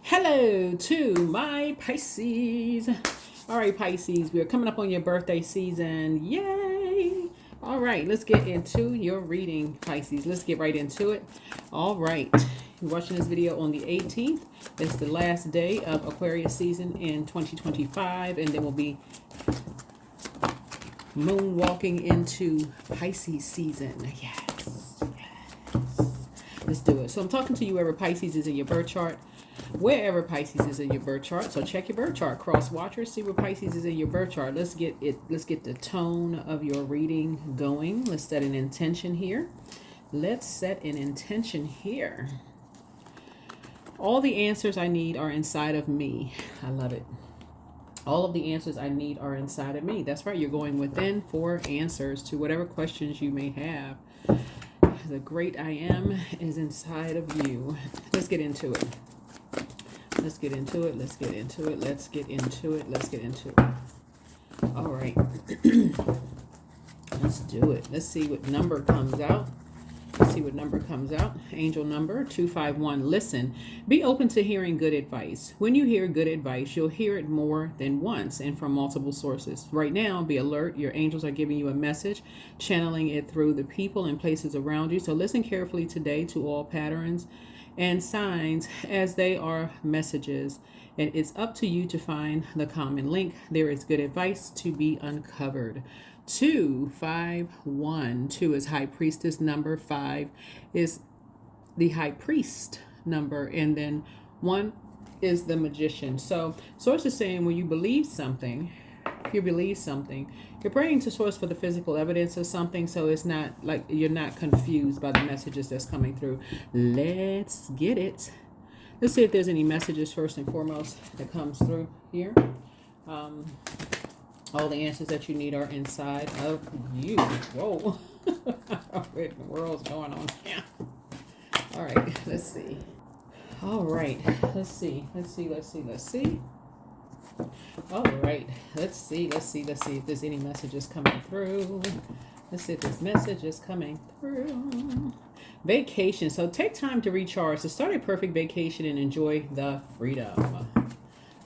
Hello to my Pisces. All right, Pisces, we're coming up on your birthday season. Yay! All right, let's get into your reading, Pisces. Let's get right into it. All right, you're watching this video on the 18th. It's the last day of Aquarius season in 2025, and then we'll be moonwalking into Pisces season. Yes. Let's do it. So I'm talking to you wherever Pisces is in your birth chart. Wherever Pisces is in your birth chart. So check your birth chart, cross watchers, see where Pisces is in your birth chart. Let's get the tone of your reading going. Let's set an intention here. All the answers I need are inside of me. I love it. All of the answers I need are inside of me. That's right. You're going within for answers to whatever questions you may have. The great I am is inside of you. Let's get into it. Let's get into it. All right. Let's do it. Let's see what number comes out. Angel number 251. Listen, be open to hearing good advice. When you hear good advice, you'll hear it more than once and from multiple sources. Right now, be alert. Your angels are giving you a message, channeling it through the people and places around you. So listen carefully today to all patterns and signs as they are messages. And it's up to you to find the common link. There is good advice to be uncovered. 251. 2 is high priestess number. 5 is the high priest number. And then 1 is the magician. So source is saying when you believe something, you're praying to source for the physical evidence of something. So it's not like you're not confused by the messages that's coming through. Let's get it. Let's see if there's any messages first and foremost that comes through here. All the answers that you need are inside of you. Whoa. What in the world's going on here? All right, let's see. All right, let's see. All right, let's see if there's any messages coming through. Vacation. So take time to recharge. So start a perfect vacation and enjoy the freedom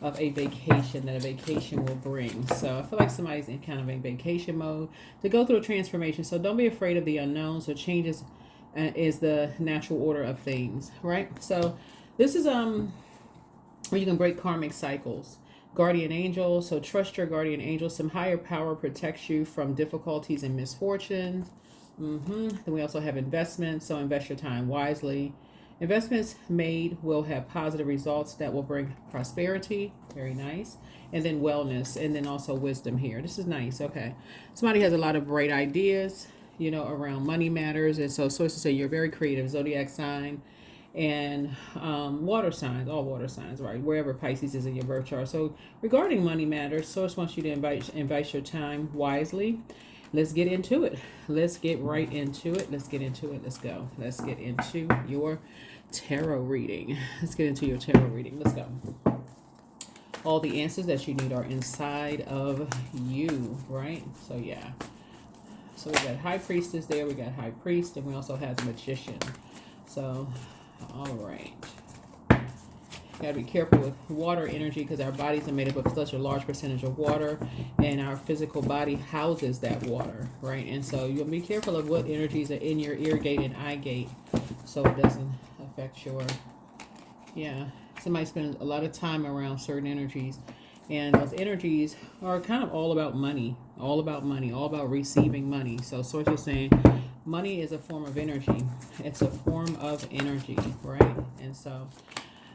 of a vacation that a vacation will bring. So I feel like somebody's in kind of a vacation mode to go through a transformation. So don't be afraid of the unknown. So changes is the natural order of things, right? So this is where you can break karmic cycles. Guardian angel. So trust your guardian angel. Some higher power protects you from difficulties and misfortunes. Then we also have investments. So invest your time wisely. Investments made will have positive results that will bring prosperity. Very nice. And then wellness. And then also wisdom here. This is nice. Okay. Somebody has a lot of great ideas, around money matters. And so sources say you're very creative. Zodiac sign and water signs, all water signs, right? Wherever Pisces is in your birth chart. So regarding money matters, source wants you to invite your time wisely. Let's get into it. Let's get right into it. Let's go. Let's get into your tarot reading. Let's go. All the answers that you need are inside of you, right? So yeah. So we got high priestess there. We got high priest, and we also have the magician. So, all right. Got to be careful with water energy because our bodies are made up of such a large percentage of water, and our physical body houses that water, right? And so you'll be careful of what energies are in your ear gate and eye gate so it doesn't affect your, somebody spends a lot of time around certain energies, and those energies are kind of all about money, all about receiving money. So source is saying money is a form of energy. It's a form of energy, right? And so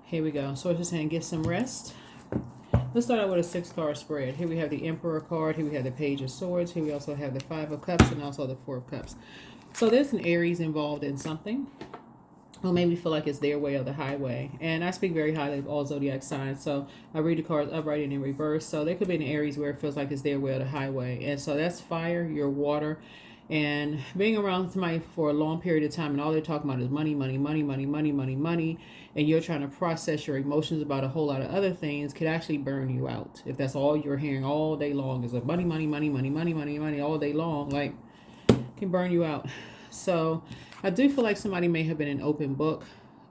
here we go. Source is saying get some rest. Let's start out with a 6-card spread. Here we have the Emperor card. Here we have the Page of Swords. Here we also have the 5 of Cups and also the 4 of Cups. So there's an Aries involved in something. Well, maybe feel like it's their way or the highway. And I speak very highly of all zodiac signs. So I read the cards upright and in reverse. So there could be an Aries where it feels like it's their way or the highway. And so that's fire, your water. And being around somebody for a long period of time and all they're talking about is money, and you're trying to process your emotions about a whole lot of other things could actually burn you out. If that's all you're hearing all day long is like money all day long, like can burn you out. So I do feel like somebody may have been an open book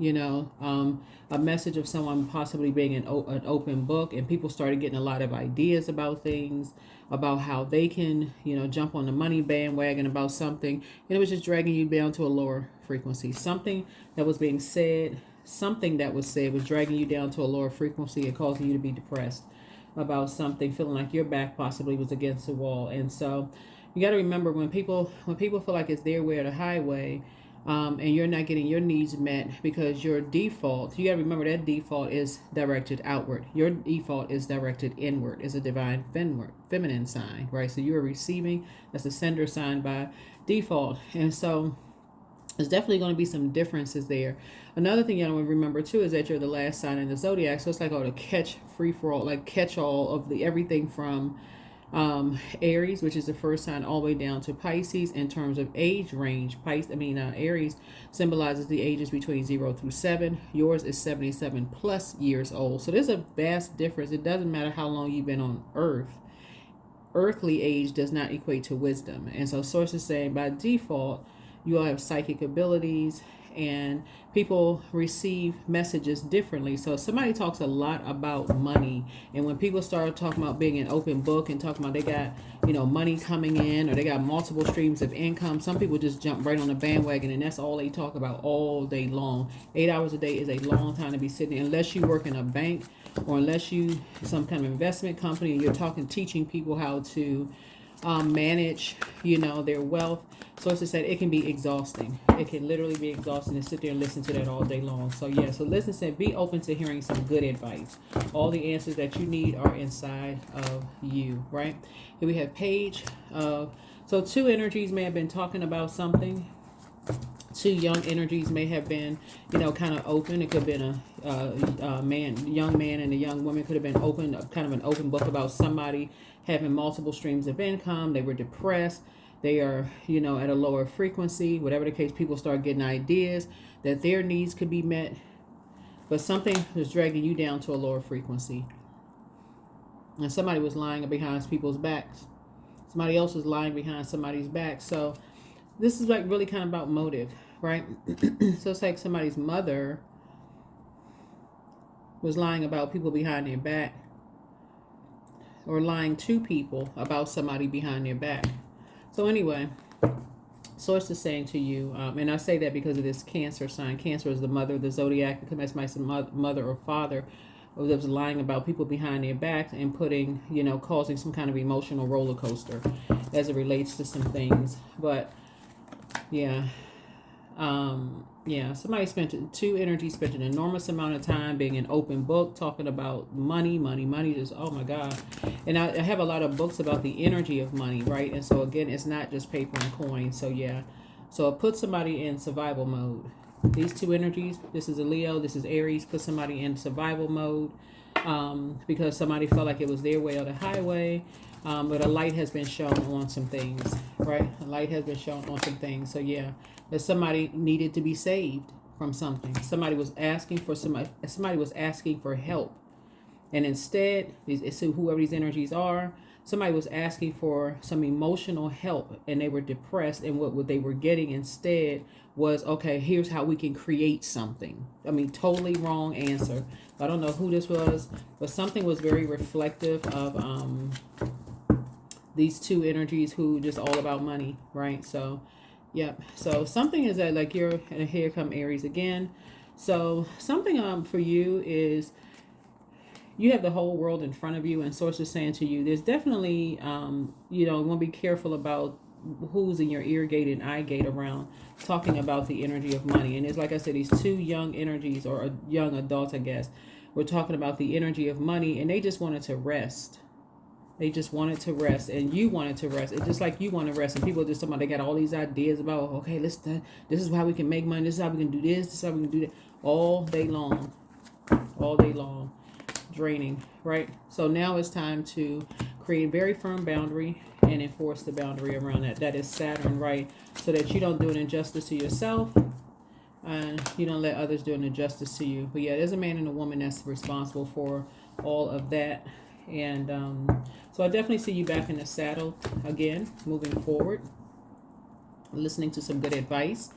a message of someone possibly being an open book, and people started getting a lot of ideas about things, about how they can, jump on the money bandwagon about something, and it was just dragging you down to a lower frequency. Something that was being said, something that was said was dragging you down to a lower frequency and causing you to be depressed about something, feeling like your back possibly was against the wall. And so you got to remember, when people feel like it's their way or the highway, and you're not getting your needs met because your default, you got to remember that default is directed outward. Your default is directed inward. It's a divine feminine sign, right? So you are receiving, that's a sender sign by default. And so there's definitely going to be some differences there. Another thing you want to remember too is that you're the last sign in the zodiac. So it's like, the catch free for all, like catch all of the everything from Aries, which is the first sign, all the way down to Pisces in terms of age range. Aries symbolizes the ages between 0 through 7. Yours is 77 plus years old. So there's a vast difference. It doesn't matter how long you've been on Earth. Earthly age does not equate to wisdom. And so sources saying by default, you all have psychic abilities, and people receive messages differently. So somebody talks a lot about money, and when people start talking about being an open book and talking about they got money coming in, or they got multiple streams of income, some people just jump right on the bandwagon, and that's all they talk about all day long. 8 hours a day is a long time to be sitting there, unless you work in a bank, or unless you some kind of investment company and you're teaching people how to manage their wealth. Sources said it can be exhausting. It can literally be exhausting to sit there and listen to that all day long. So so listen, said be open to hearing some good advice. All the answers that you need are inside of you, right? Here we have page of, so two energies may have been talking about something. Two young energies may have been, kind of open. It could have been a young man and a young woman could have been open, kind of an open book about somebody having multiple streams of income. They were depressed. They are, at a lower frequency. Whatever the case, people start getting ideas that their needs could be met, but something was dragging you down to a lower frequency. And somebody was lying behind people's backs. Somebody else was lying behind somebody's back. So this is like really kind of about motive, right? So it's like somebody's mother was lying about people behind their back, or lying to people about somebody behind their back. So anyway, source is saying to you, and I say that because of this Cancer sign. Cancer is the mother of the zodiac. It could be mother or father that was lying about people behind their back and putting, causing some kind of emotional roller coaster as it relates to some things. But somebody two energies spent an enormous amount of time being an open book, talking about money, just, oh my God. And I have a lot of books about the energy of money, right? And so again, it's not just paper and coin. So so it puts somebody in survival mode. These two energies, this is a Leo, this is Aries, put somebody in survival mode, because somebody felt like it was their way or the highway. But a light has been shown on some things, right? A light has been shown on some things. So that somebody needed to be saved from something. Somebody was asking for help. And instead, whoever these energies are, somebody was asking for some emotional help, and they were depressed, and what they were getting instead was, okay, here's how we can create something. Totally wrong answer. I don't know who this was, but something was very reflective of these two energies who just all about money, right? So so something is that, like, and here come Aries again. So something for you is you have the whole world in front of you, and source is saying to you, there's definitely want to be careful about who's in your ear gate and eye gate around talking about the energy of money. And it's like I said, these two young energies, or young adults, I guess, were talking about the energy of money, and they just wanted to rest. They just wanted to rest, and you wanted to rest. It's just like you want to rest, and people just they got all these ideas about, okay, this is how we can make money. This is how we can do this. This is how we can do that. All day long, draining, right? So now it's time to create a very firm boundary and enforce the boundary around that. That is Saturn, right? So that you don't do an injustice to yourself, and you don't let others do an injustice to you. But there's a man and a woman that's responsible for all of that. And so I definitely see you back in the saddle again, moving forward, listening to some good advice.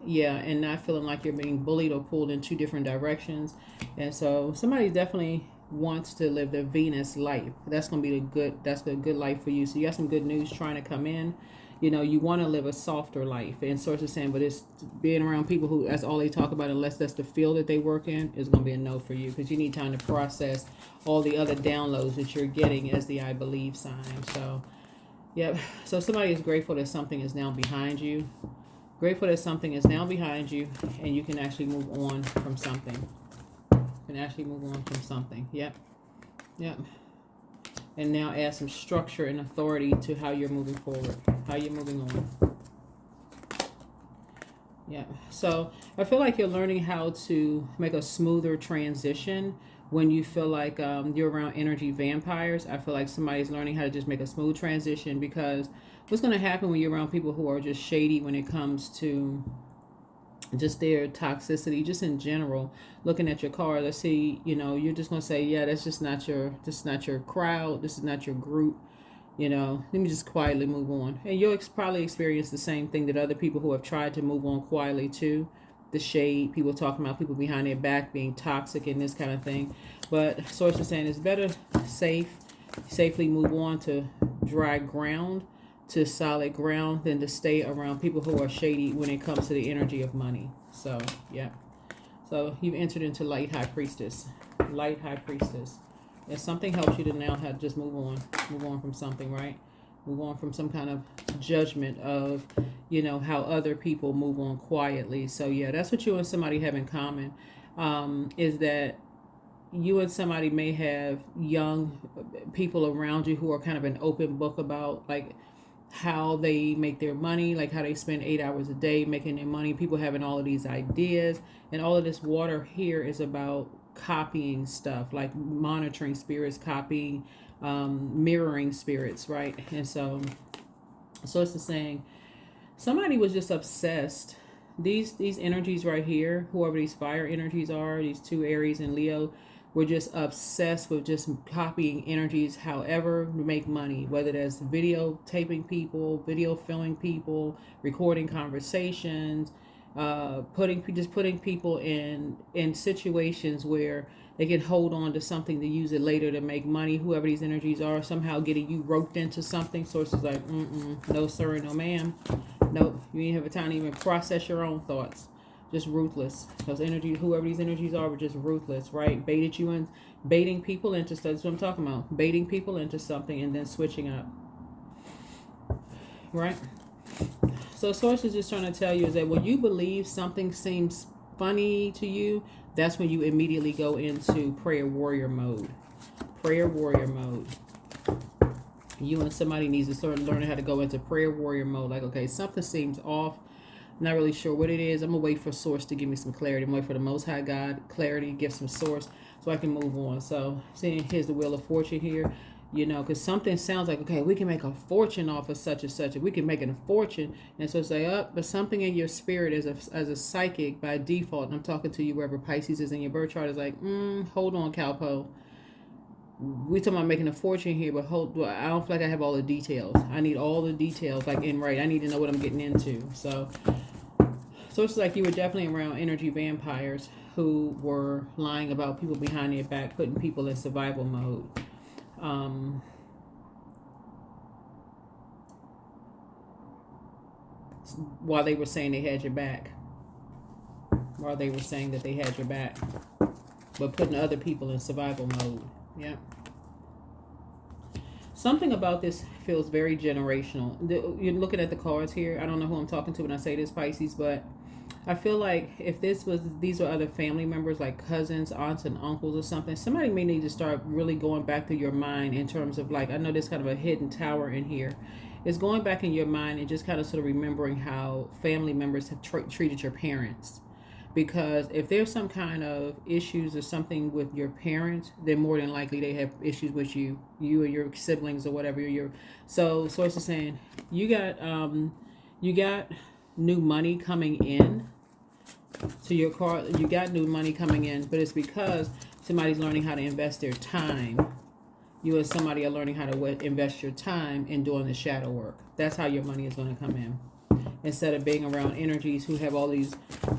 Yeah, and not feeling like you're being bullied or pulled in two different directions. And so somebody definitely wants to live the Venus life. That's gonna be that's a good life for you. So you got some good news trying to come in. You know, you want to live a softer life. And source is saying, but it's being around people who that's all they talk about, unless that's the field that they work in, is gonna be a no for you, because you need time to process all the other downloads that you're getting as the I believe sign. So yep. So somebody is grateful that something is now behind you. Grateful that something is now behind you and you can actually move on from something. Can actually move on from something. Yep. Yep. And now add some structure and authority to how you're moving forward, how you're moving on. Yeah. So I feel like you're learning how to make a smoother transition when you feel like you're around energy vampires. I feel like somebody's learning how to just make a smooth transition, because what's going to happen when you're around people who are just shady when it comes to just their toxicity, just in general, looking at your card, let's see, you know, you're just going to say, yeah, this is not your crowd. This is not your group. You know, let me just quietly move on. And you'll probably experience the same thing that other people who have tried to move on quietly too. The shade, people talking about people behind their back being toxic and this kind of thing. But source is saying it's better safely move on to dry ground, to solid ground, than to stay around people who are shady when it comes to the energy of money. So, yeah. So you've entered into Light High Priestess. Light High Priestess. If something helps you to now have just move on from something, right? Move on from some kind of judgment of, you know, how other people move on quietly. So yeah, that's what you and somebody have in common, is that you and somebody may have young people around you who are kind of an open book about like how they make their money, like how they spend 8 hours a day making their money. People having all of these ideas, and all of this water here is about copying stuff, like monitoring spirits, copying, mirroring spirits, right? And so it's the saying, somebody was just obsessed. These energies right here, whoever these fire energies are, these two Aries and Leo, were just obsessed with just copying energies, however to make money, whether that's video taping people, video filming people, recording conversations, putting people in situations where they can hold on to something to use it later to make money. Whoever these energies are, somehow getting you roped into something. Sources like, no sir, no ma'am, nope. You ain't have a time to even process your own thoughts. Just ruthless. Those energies, whoever these energies are, were just ruthless, right? Baiting people into stuff. That's what I'm talking about. Baiting people into something and then switching up, right? So source is just trying to tell you is that when you believe something seems funny to you, that's when you immediately go into prayer warrior mode. Prayer warrior mode. You and somebody needs to start learning how to go into prayer warrior mode. Like, okay, something seems off. Not really sure what it is. I'm going to wait for source to give me some clarity. I'm going to wait for the Most High God clarity, give some source so I can move on. So seeing here's the Wheel of Fortune here, you know, because something sounds like, okay, we can make a fortune off of such and such. We can make a fortune. And so say, but something in your spirit as a psychic by default, and I'm talking to you wherever Pisces is in your birth chart, is like, hold on, Calpo. We talking about making a fortune here, but I don't feel like I have all the details. I need all the details, like in right. I need to know what I'm getting into. So it's like you were definitely around energy vampires who were lying about people behind their back, putting people in survival mode. While they were saying they had your back. While they were saying that they had your back. But putting other people in survival mode. Yeah. Something about this feels very generational. You're looking at the cards here. I don't know who I'm talking to when I say this, Pisces, but I feel like if these were other family members, like cousins, aunts, and uncles or something, somebody may need to start really going back through your mind in terms of, like, I know there's kind of a hidden tower in here. It's going back in your mind and just kind of sort of remembering how family members have treated your parents. Because if there's some kind of issues or something with your parents, then more than likely they have issues with you or your siblings or whatever. So source is saying you got new money coming in to your car. You got new money coming in, but it's because somebody's learning how to invest their time. You and somebody are learning how to invest your time in doing the shadow work. That's how your money is going to come in. instead of being around energies who have all these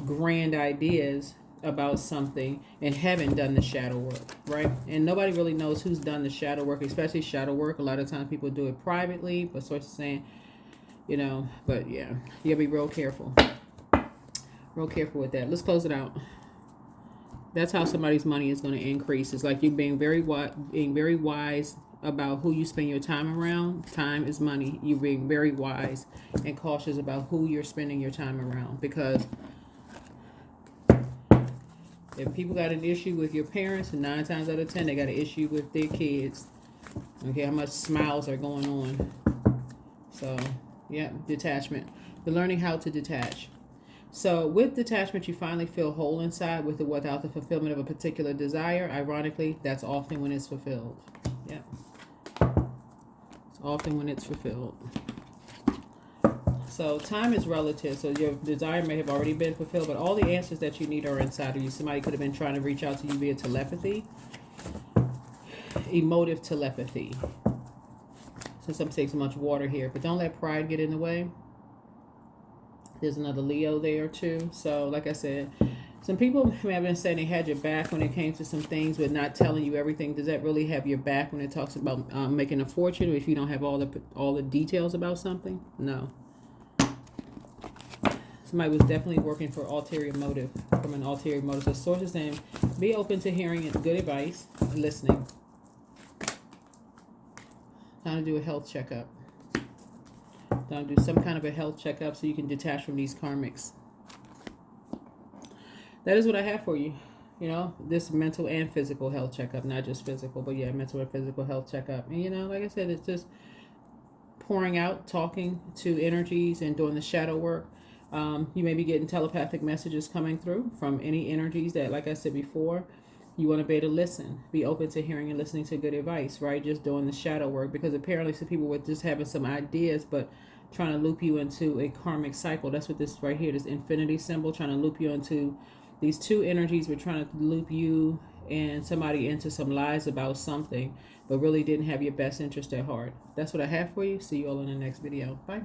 grand ideas about something and haven't done the shadow work, right? And nobody really knows who's done the shadow work, especially shadow work. A lot of times people do it privately, but sources saying, you know, but yeah, you gotta be real careful. Real careful with that. Let's close it out. That's how somebody's money is going to increase. It's like you being very wise about who you spend your time around. Time is money. You're being very wise and cautious about who you're spending your time around, because if people got an issue with your parents, 9 times out of 10 they got an issue with their kids. Okay, how much smiles are going on. So yeah, detachment. You're learning how to detach. So with detachment, you finally feel whole inside with or without the fulfillment of a particular desire. Ironically, that's often when it's fulfilled. Yeah, it's often when it's fulfilled. So time is relative. So your desire may have already been fulfilled, but all the answers that you need are inside of you. Somebody could have been trying to reach out to you via telepathy, emotive telepathy. Since I'm taking so much water here, but don't let pride get in the way. There's another Leo there too. So like I said, some people may have been saying they had your back when it came to some things, but not telling you everything. Does that really have your back when it talks about making a fortune, or if you don't have all the details about something? No. Somebody was definitely working for ulterior motive, from an ulterior motive. So sources saying, be open to hearing good advice and listening. Time to do a health checkup. Time to do some kind of a health checkup so you can detach from these karmics. That is what I have for you. You know, this mental and physical health checkup, not just physical, but yeah, mental and physical health checkup. And you know, like I said, it's just pouring out, talking to energies and doing the shadow work. You may be getting telepathic messages coming through from any energies that, like I said before, you want to be able to listen, be open to hearing and listening to good advice, right? Just doing the shadow work, because apparently some people were just having some ideas, but trying to loop you into a karmic cycle. That's what this right here, this infinity symbol, trying to loop you into these two energies. Were trying to loop you and somebody into some lies about something, but really didn't have your best interest at heart. That's what I have for you. See you all in the next video. Bye.